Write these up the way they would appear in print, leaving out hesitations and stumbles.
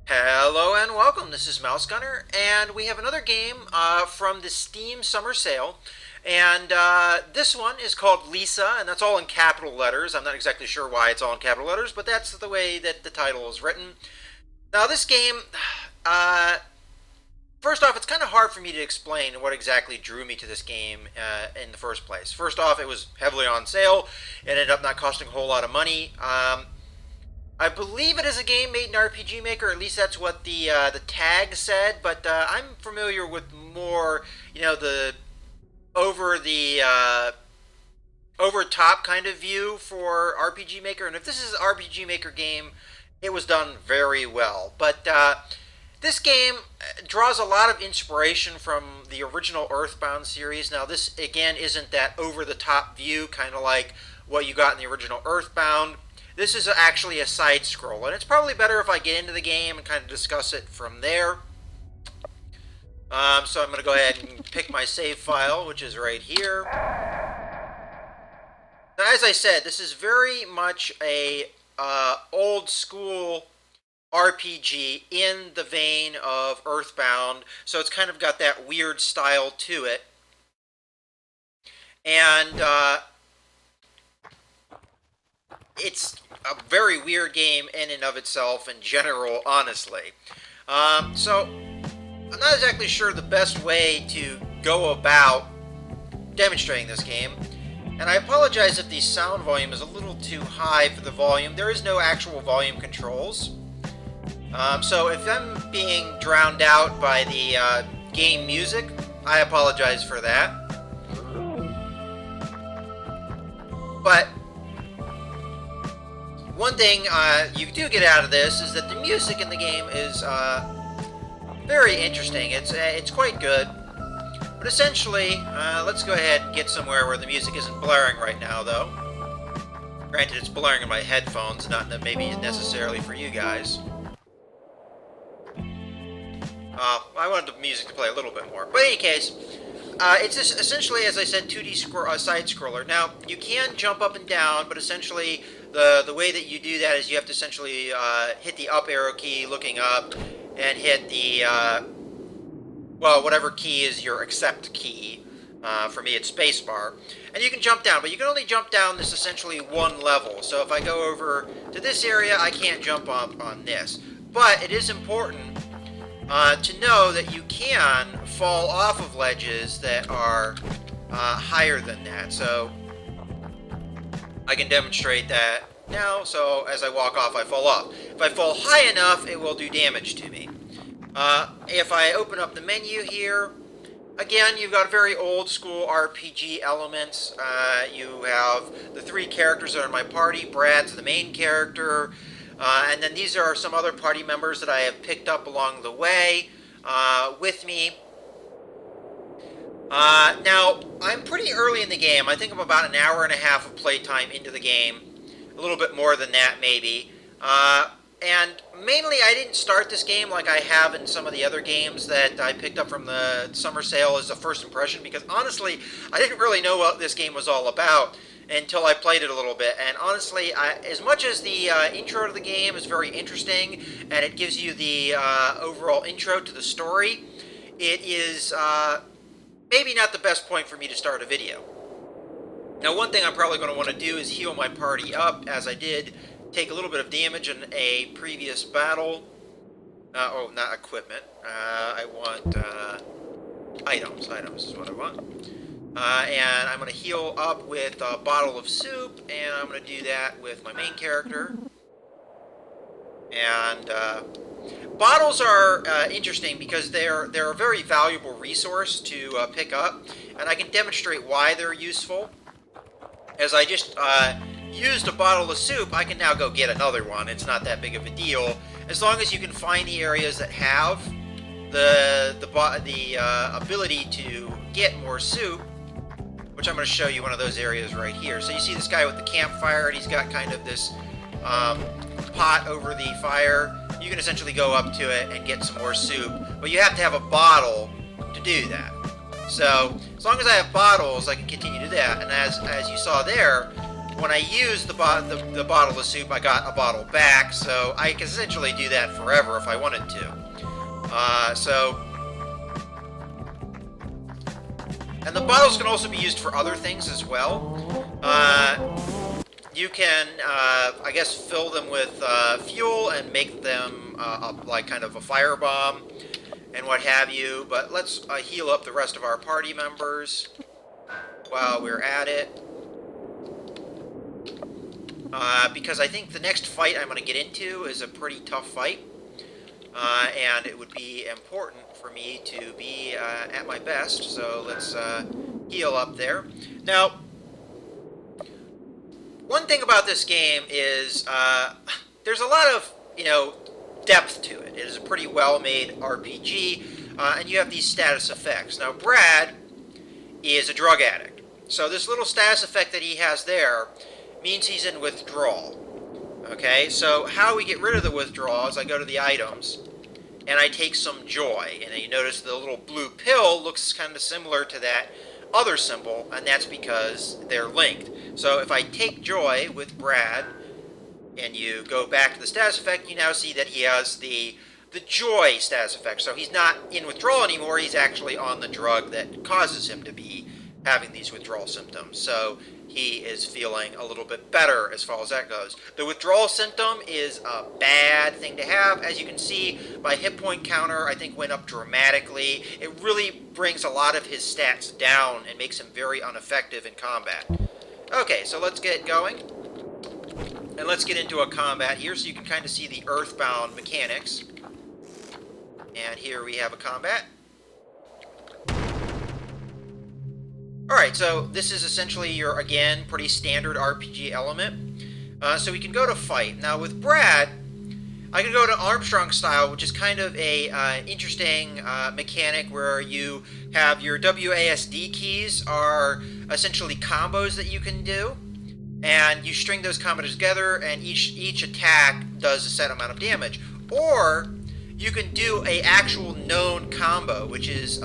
Hello and welcome. This is Mouse Gunner, and we have another game from the Steam Summer Sale. And this one is called Lisa, and that's all in capital letters. I'm not exactly sure why it's all in capital letters, but that's the way that the title is written. Now, this game, uh, first off, it's kind of hard for me to explain what exactly drew me to this game in the first place. First off, it was heavily on sale. It ended up not costing a whole lot of money. I believe it is a game made in RPG Maker. At least that's what the tag said. But I'm familiar with more, the over the over top kind of view for RPG Maker. And if this is an RPG Maker game, it was done very well. But this game draws a lot of inspiration from the original Earthbound series. Now, this again isn't that over the top view, kind of like what you got in the original Earthbound. This is actually a side scroll, and it's probably better if I get into the game and kind of discuss it from there. So I'm going to go ahead and pick my save file, which is right here. Now, as I said, this is very much a old school RPG in the vein of Earthbound, so it's kind of got that weird style to it. And it's a very weird game in and of itself in general, honestly. So I'm not exactly sure the best way to go about demonstrating this game, and I apologize if the sound volume is a little too high for the volume. There is no actual volume controls. So if I'm being drowned out by the game music, I apologize for that. But one thing you do get out of this is that the music in the game is very interesting. It's quite good. But essentially, let's go ahead and get somewhere where the music isn't blaring right now, though. Granted, it's blaring in my headphones, not maybe necessarily for you guys. I wanted the music to play a little bit more. But in any case, it's just essentially, as I said, 2D side-scroller. Now, you can jump up and down, but essentially the way that you do that is you have to essentially hit the up arrow key looking up and hit the, well, whatever key is your accept key. For me, it's spacebar. And you can jump down, but you can only jump down this essentially one level. So if I go over to this area, I can't jump up on this. But it is important to know that you can fall off of ledges that are higher than that. So I can demonstrate that now. So as I walk off, I fall off. If I fall high enough, it will do damage to me. If I open up the menu here, again, you've got very old school RPG elements. You have the three characters that are in my party. Brad's the main character. And then these are some other party members that I have picked up along the way with me. Now, I'm pretty early in the game. I think I'm about an hour and a half of playtime into the game. A little bit more than that, maybe. And mainly, I didn't start this game like I have in some of the other games that I picked up from the summer sale as a first impression, because honestly, I didn't really know what this game was all about until I played it a little bit. And honestly, as much as the intro to the game is very interesting, and it gives you the overall intro to the story, it is maybe not the best point for me to start a video. Now, one thing I'm probably going to want to do is heal my party up, as I did take a little bit of damage in a previous battle. Oh, not equipment. I want items. Items is what I want. And I'm going to heal up with a bottle of soup, and I'm going to do that with my main character. And bottles are interesting because they're a very valuable resource to pick up, and I can demonstrate why they're useful. As I just used a bottle of soup, I can now go get another one. It's not that big of a deal, as long as you can find the areas that have the ability to get more soup, which I'm going to show you one of those areas right here. So you see this guy with the campfire, and he's got kind of this pot over the fire. You can essentially go up to it and get some more soup, but you have to have a bottle to do that. So as long as I have bottles, I can continue to do that. And as you saw there, when I used the bottle of soup, I got a bottle back, so I can essentially do that forever if I wanted to. And the bottles can also be used for other things as well. You can, I guess, fill them with fuel and make them like kind of a firebomb and what have you. But let's heal up the rest of our party members while we're at it. Because I think the next fight I'm going to get into is a pretty tough fight. And it would be important for me to be at my best. So let's heal up there. Now, one thing about this game is there's a lot of, depth to it. It is a pretty well-made RPG, and you have these status effects. Now, Brad is a drug addict. So this little status effect that he has there means he's in withdrawal. Okay, so how we get rid of the withdrawal is I go to the items, and I take some joy. And you notice the little blue pill looks kind of similar to that other symbol, and that's because they're linked. So if I take joy with Brad, and you go back to the status effect, you now see that he has the joy status effect. So he's not in withdrawal anymore, he's actually on the drug that causes him to be having these withdrawal symptoms. So he is feeling a little bit better as far as that goes. The withdrawal symptom is a bad thing to have. As you can see, my hit point counter, I think, went up dramatically. It really brings a lot of his stats down and makes him very ineffective in combat. Okay, so let's get going. And let's get into a combat here so you can kind of see the Earthbound mechanics. And here we have a combat. Alright, so this is essentially your, again, pretty standard RPG element. So we can go to fight. Now with Brad, I can go to Armstrong style, which is kind of a interesting mechanic where you have your WASD keys are essentially combos that you can do. And you string those combos together, and each attack does a set amount of damage. Or you can do a actual known combo, which is you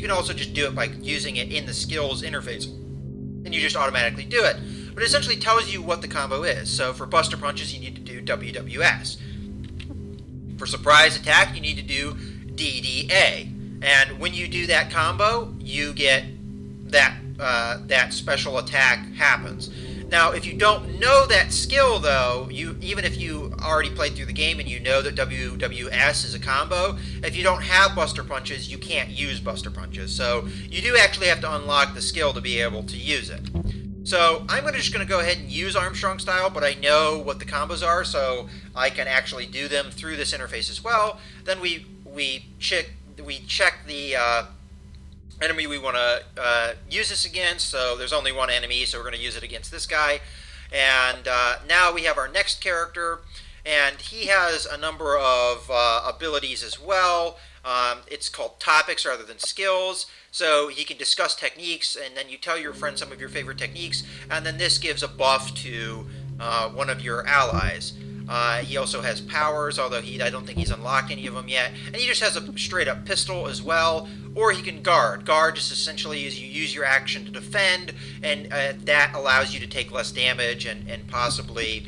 can also just do it by using it in the skills interface, and you just automatically do it. But it essentially tells you what the combo is. So for Buster Punches, you need to do WWS. For Surprise Attack, you need to do DDA. And when you do that combo, you get that special attack happens. Now, if you don't know that skill, though, even if you already played through the game and you know that WWS is a combo, if you don't have Buster Punches, you can't use Buster Punches. So you do actually have to unlock the skill to be able to use it. So I'm just going to go ahead and use Armstrong style, but I know what the combos are, so I can actually do them through this interface as well. Then we check the enemy we want to use this against. So there's only one enemy, so we're going to use it against this guy. And now we have our next character, and he has a number of abilities as well. It's called topics rather than skills. So he can discuss techniques, and then you tell your friend some of your favorite techniques, and then this gives a buff to one of your allies. He also has powers, although I don't think he's unlocked any of them yet. And he just has a straight-up pistol as well. Or he can guard. Guard just essentially is you use your action to defend, and that allows you to take less damage and possibly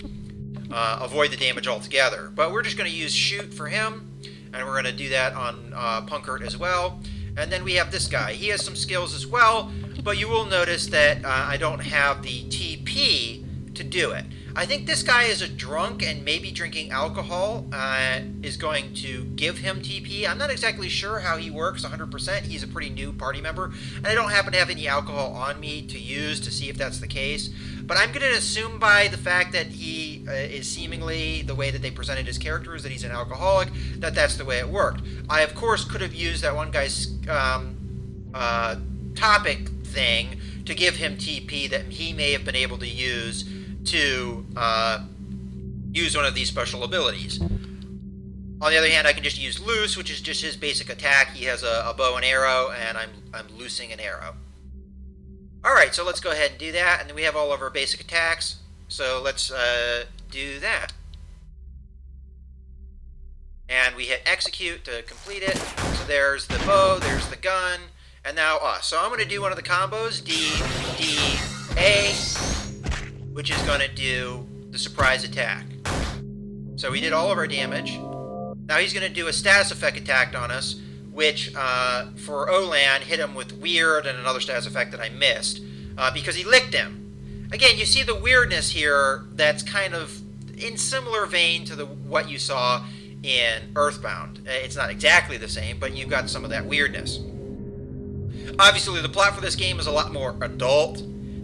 avoid the damage altogether. But we're just going to use shoot for him, and we're going to do that on Punkert as well. And then we have this guy. He has some skills as well, but you will notice that I don't have the TP to do it. I think this guy is a drunk, and maybe drinking alcohol is going to give him TP. I'm not exactly sure how he works 100%. He's a pretty new party member, and I don't happen to have any alcohol on me to use to see if that's the case. But I'm going to assume by the fact that he is seemingly, the way that they presented his character is that he's an alcoholic, that that's the way it worked. I, of course, could have used that one guy's topic thing to give him TP that he may have been able to use to use one of these special abilities. On the other hand, I can just use loose, which is just his basic attack. He has a bow and arrow, and I'm loosing an arrow. Alright, so let's go ahead and do that, and then we have all of our basic attacks. So let's do that. And we hit execute to complete it. So there's the bow, there's the gun, and now us. So I'm going to do one of the combos, D, D, A, which is going to do the surprise attack. So we did all of our damage. Now he's going to do a status effect attack on us, which for Olan hit him with weird and another status effect that I missed because he licked him. Again, you see the weirdness here that's kind of in similar vein to what you saw in Earthbound. It's not exactly the same, but you've got some of that weirdness. Obviously, the plot for this game is a lot more adult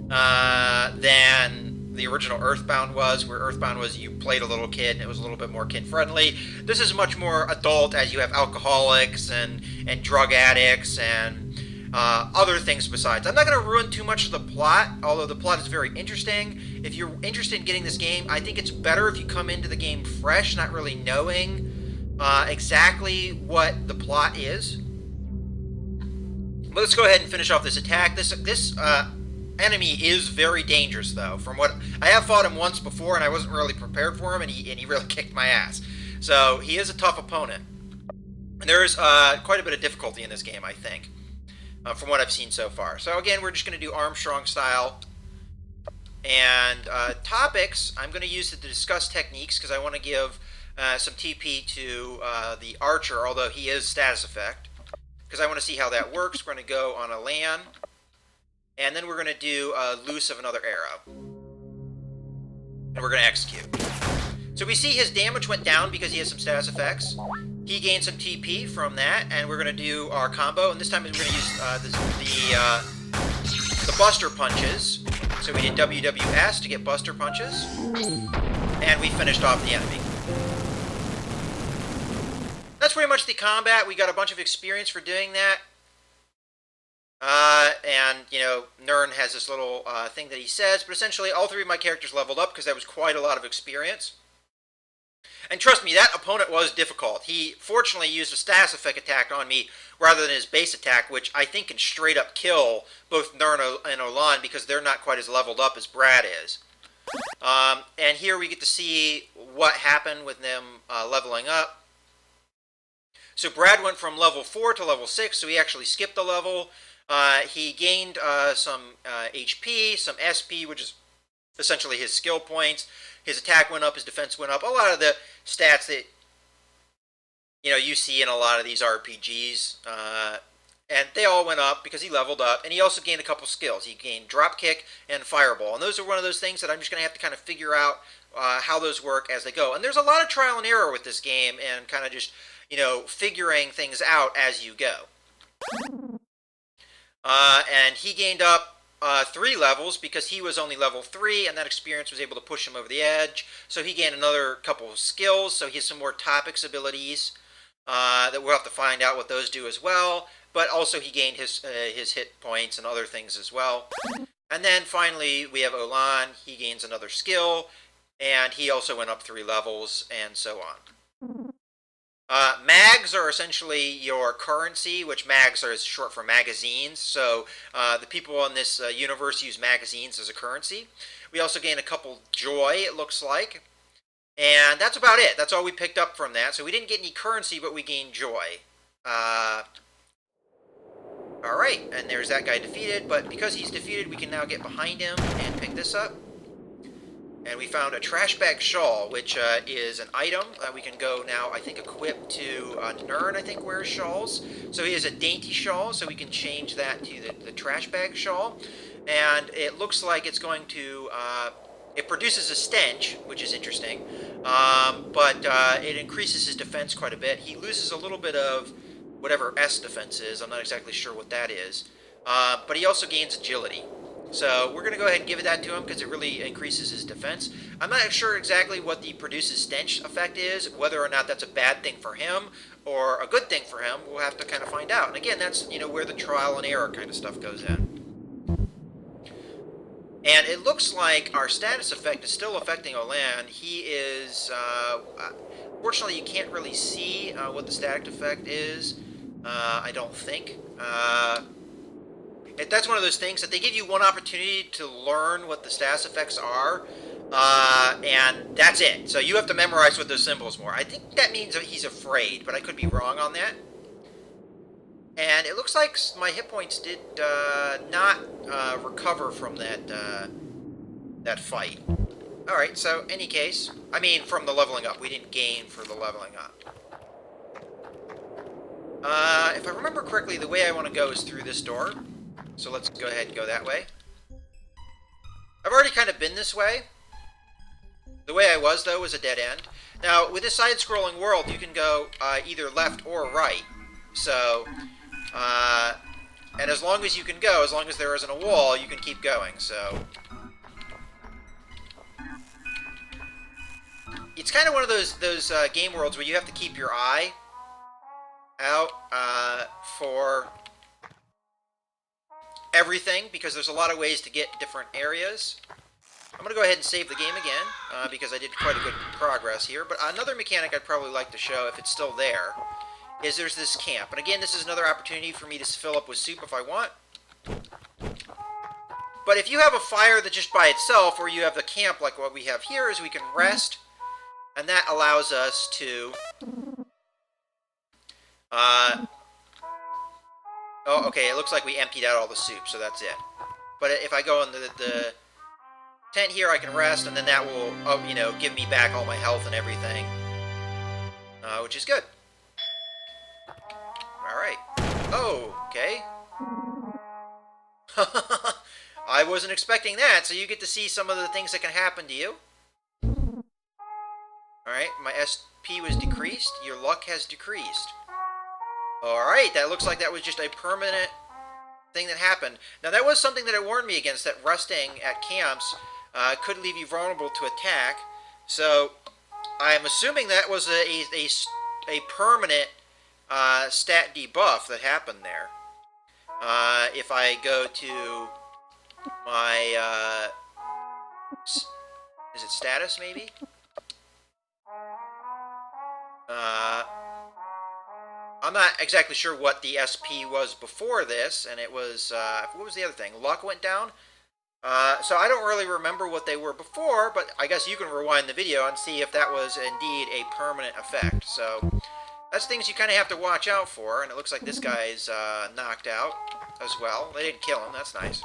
than the original Earthbound was, where Earthbound was you played a little kid and it was a little bit more kid-friendly. This is much more adult, as you have alcoholics and drug addicts and other things besides. I'm not going to ruin too much of the plot, although the plot is very interesting. If you're interested in getting this game, I think it's better if you come into the game fresh, not really knowing exactly what the plot is. But let's go ahead and finish off this attack. This enemy is very dangerous, though. From what I have fought him once before, and I wasn't really prepared for him, and he really kicked my ass. So he is a tough opponent. And there's quite a bit of difficulty in this game, I think, from what I've seen so far. So again, we're just going to do Armstrong style. And topics, I'm going to use it to discuss techniques, because I want to give some TP to the archer, although he is status effect, because I want to see how that works. We're going to go on a LAN. And then we're going to do loose of another arrow. And we're going to execute. So we see his damage went down because he has some status effects. He gained some TP from that, and we're going to do our combo. And this time we're going to use the Buster Punches. So we did WWS to get Buster Punches. And we finished off the enemy. That's pretty much the combat. We got a bunch of experience for doing that. And, you know, Nern has this little thing that he says, but essentially all three of my characters leveled up because that was quite a lot of experience. And trust me, that opponent was difficult. He fortunately used a status effect attack on me rather than his base attack, which I think can straight up kill both Nern and Olan because they're not quite as leveled up as Brad is. And here we get to see what happened with them leveling up. So Brad went from level 4 to level 6, so he actually skipped a level. He gained some HP, some SP, which is essentially his skill points. His attack went up, his defense went up. A lot of the stats that you see in a lot of these RPGs, and they all went up because he leveled up. And he also gained a couple skills. He gained Dropkick and Fireball, and those are one of those things that I'm just going to have to kind of figure out how those work as they go. And there's a lot of trial and error with this game, and kind of just figuring things out as you go. And he gained up 3 levels because he was only level 3, and that experience was able to push him over the edge. So he gained another couple of skills, so he has some more topics abilities that we'll have to find out what those do as well. But also he gained his hit points and other things as well. And then finally we have Olan. He gains another skill, and he also went up 3 levels, and so on. Mags are essentially your currency, which mags are short for magazines. So the people in this universe use magazines as a currency. We also gain a couple joy, it looks like. And that's about it. That's all we picked up from that. So we didn't get any currency, but we gained joy. Alright, and there's that guy defeated. But because he's defeated, we can now get behind him and pick this up. And we found a trash bag shawl, which is an item we can go now, I think, equip to Nern, I think, wears shawls. So he has a dainty shawl, so we can change that to the trash bag shawl. And it looks like it's going to, it produces a stench, which is interesting, but it increases his defense quite a bit. He loses a little bit of whatever S defense is. I'm not exactly sure what that is. But he also gains agility. So we're going to go ahead and give that to him because it really increases his defense. I'm not sure exactly what the produces stench effect is, whether or not that's a bad thing for him or a good thing for him. We'll have to kind of find out. And again, that's where the trial and error kind of stuff goes in. And it looks like our status effect is still affecting Olan. He is, fortunately, you can't really see what the static effect is, I don't think. That's one of those things that they give you one opportunity to learn what the status effects are, and that's it. So you have to memorize what those symbols more. I think that means that he's afraid, but I could be wrong on that. And it looks like my hit points did not recover from that that fight. Alright, so, any case, I mean, from the leveling up. We didn't gain for the leveling up. If I remember correctly, the way I want to go is through this door. So let's go ahead and go that way. I've already kind of been this way. The way I was, though, was a dead end. Now, with this side-scrolling world, you can go either left or right. So, and as long as you can go, as long as there isn't a wall, you can keep going. So, it's kind of one of those game worlds where you have to keep your eye out for everything, because there's a lot of ways to get different areas. I'm going to go ahead and save the game again, because I did quite a good progress here. But another mechanic I'd probably like to show, if it's still there, is there's this camp. And again, this is another opportunity for me to fill up with soup if I want. But if you have a fire that's just by itself, or you have the camp like what we have here, is we can rest, and that allows us to... oh, okay, it looks like we emptied out all the soup, so that's it. But if I go in the tent here, I can rest, and then that will, you know, give me back all my health and everything, which is good. Alright. Oh, okay. I wasn't expecting that, so you get to see some of the things that can happen to you. Alright, my SP was decreased. Your luck has decreased. Alright, that looks like that was just a permanent thing that happened. Now, that was something that it warned me against, that resting at camps could leave you vulnerable to attack. So, I'm assuming that was a permanent stat debuff that happened there. If I go to my, is it status, maybe? I'm not exactly sure what the SP was before this, and it was, what was the other thing? Luck went down? So I don't really remember what they were before, but I guess you can rewind the video and see if that was indeed a permanent effect. So that's things you kind of have to watch out for, and it looks like this guy's knocked out as well. They didn't kill him, that's nice.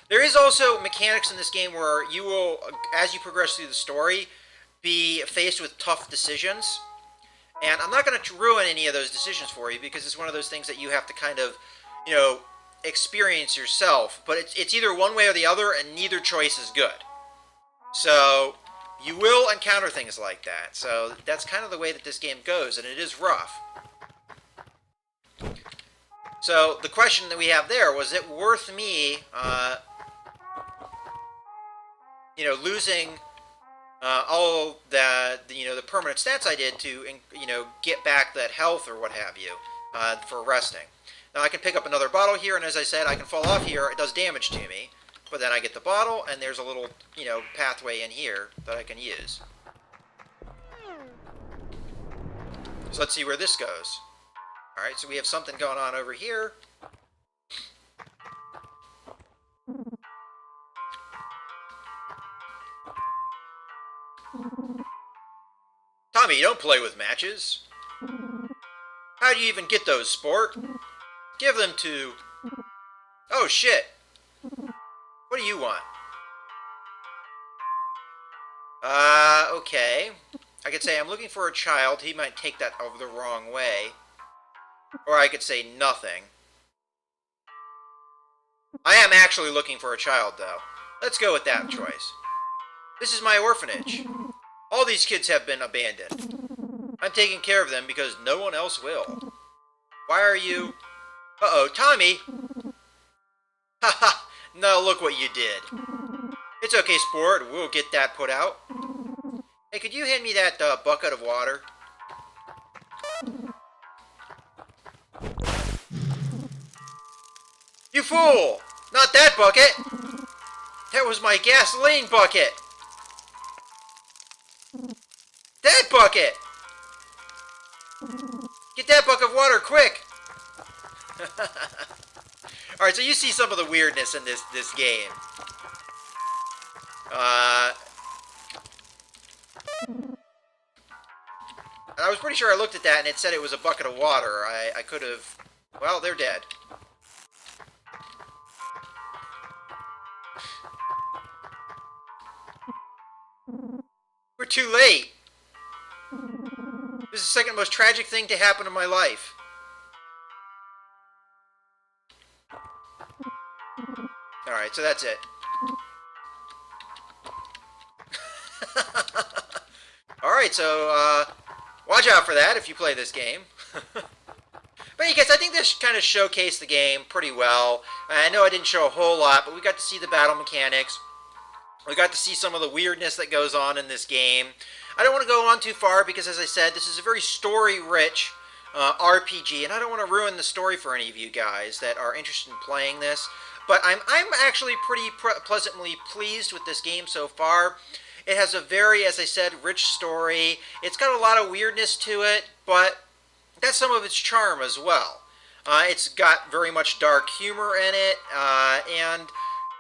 There is also mechanics in this game where you will, as you progress through the story, be faced with tough decisions. And I'm not going to ruin any of those decisions for you, because it's one of those things that you have to kind of, you know, experience yourself. But it's either one way or the other, and neither choice is good. So you will encounter things like that. So that's kind of the way that this game goes, and it is rough. So the question that we have there, was it worth me, you know, losing all the permanent stats I did to, you know, get back that health or what have you, for resting. Now I can pick up another bottle here, and as I said, I can fall off here. It does damage to me, but then I get the bottle, and there's a little, you know, pathway in here that I can use. So let's see where this goes. Alright, so we have something going on over here. Tommy, you don't play with matches. How do you even get those, sport? Give them to... Oh, shit. What do you want? Okay. I could say I'm looking for a child. He might take that over the wrong way. Or I could say nothing. I am actually looking for a child, though. Let's go with that choice. This is my orphanage. All these kids have been abandoned. I'm taking care of them because no one else will. Why are you... Uh-oh, Tommy! Haha, now look what you did. It's okay, sport. We'll get that put out. Hey, could you hand me that bucket of water? You fool! Not that bucket! That was my gasoline bucket! That bucket! Get that bucket of water, quick! Alright, so you see some of the weirdness in this game. And I was pretty sure I looked at that and it said it was a bucket of water. I could have... Well, they're dead. too late. This is the second most tragic thing to happen in my life. Alright, so that's it. Alright, so, watch out for that if you play this game. But I guess I think this kind of showcased the game pretty well. I know I didn't show a whole lot, but we got to see the battle mechanics. We got to see some of the weirdness that goes on in this game. I don't want to go on too far because, as I said, this is a very story-rich RPG, and I don't want to ruin the story for any of you guys that are interested in playing this. But I'm actually pretty pleasantly pleased with this game so far. It has a very, as I said, rich story. It's got a lot of weirdness to it, but that's some of its charm as well. It's got very much dark humor in it, and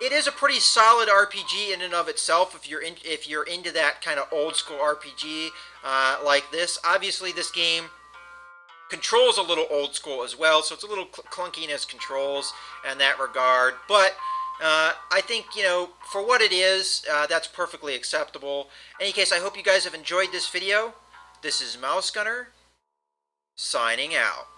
it is a pretty solid RPG in and of itself if you're into that kind of old school RPG like this. Obviously, this game controls a little old school as well, so it's a little clunky in its controls in that regard. But I think, for what it is, that's perfectly acceptable. In any case, I hope you guys have enjoyed this video. This is Mouse Gunner, signing out.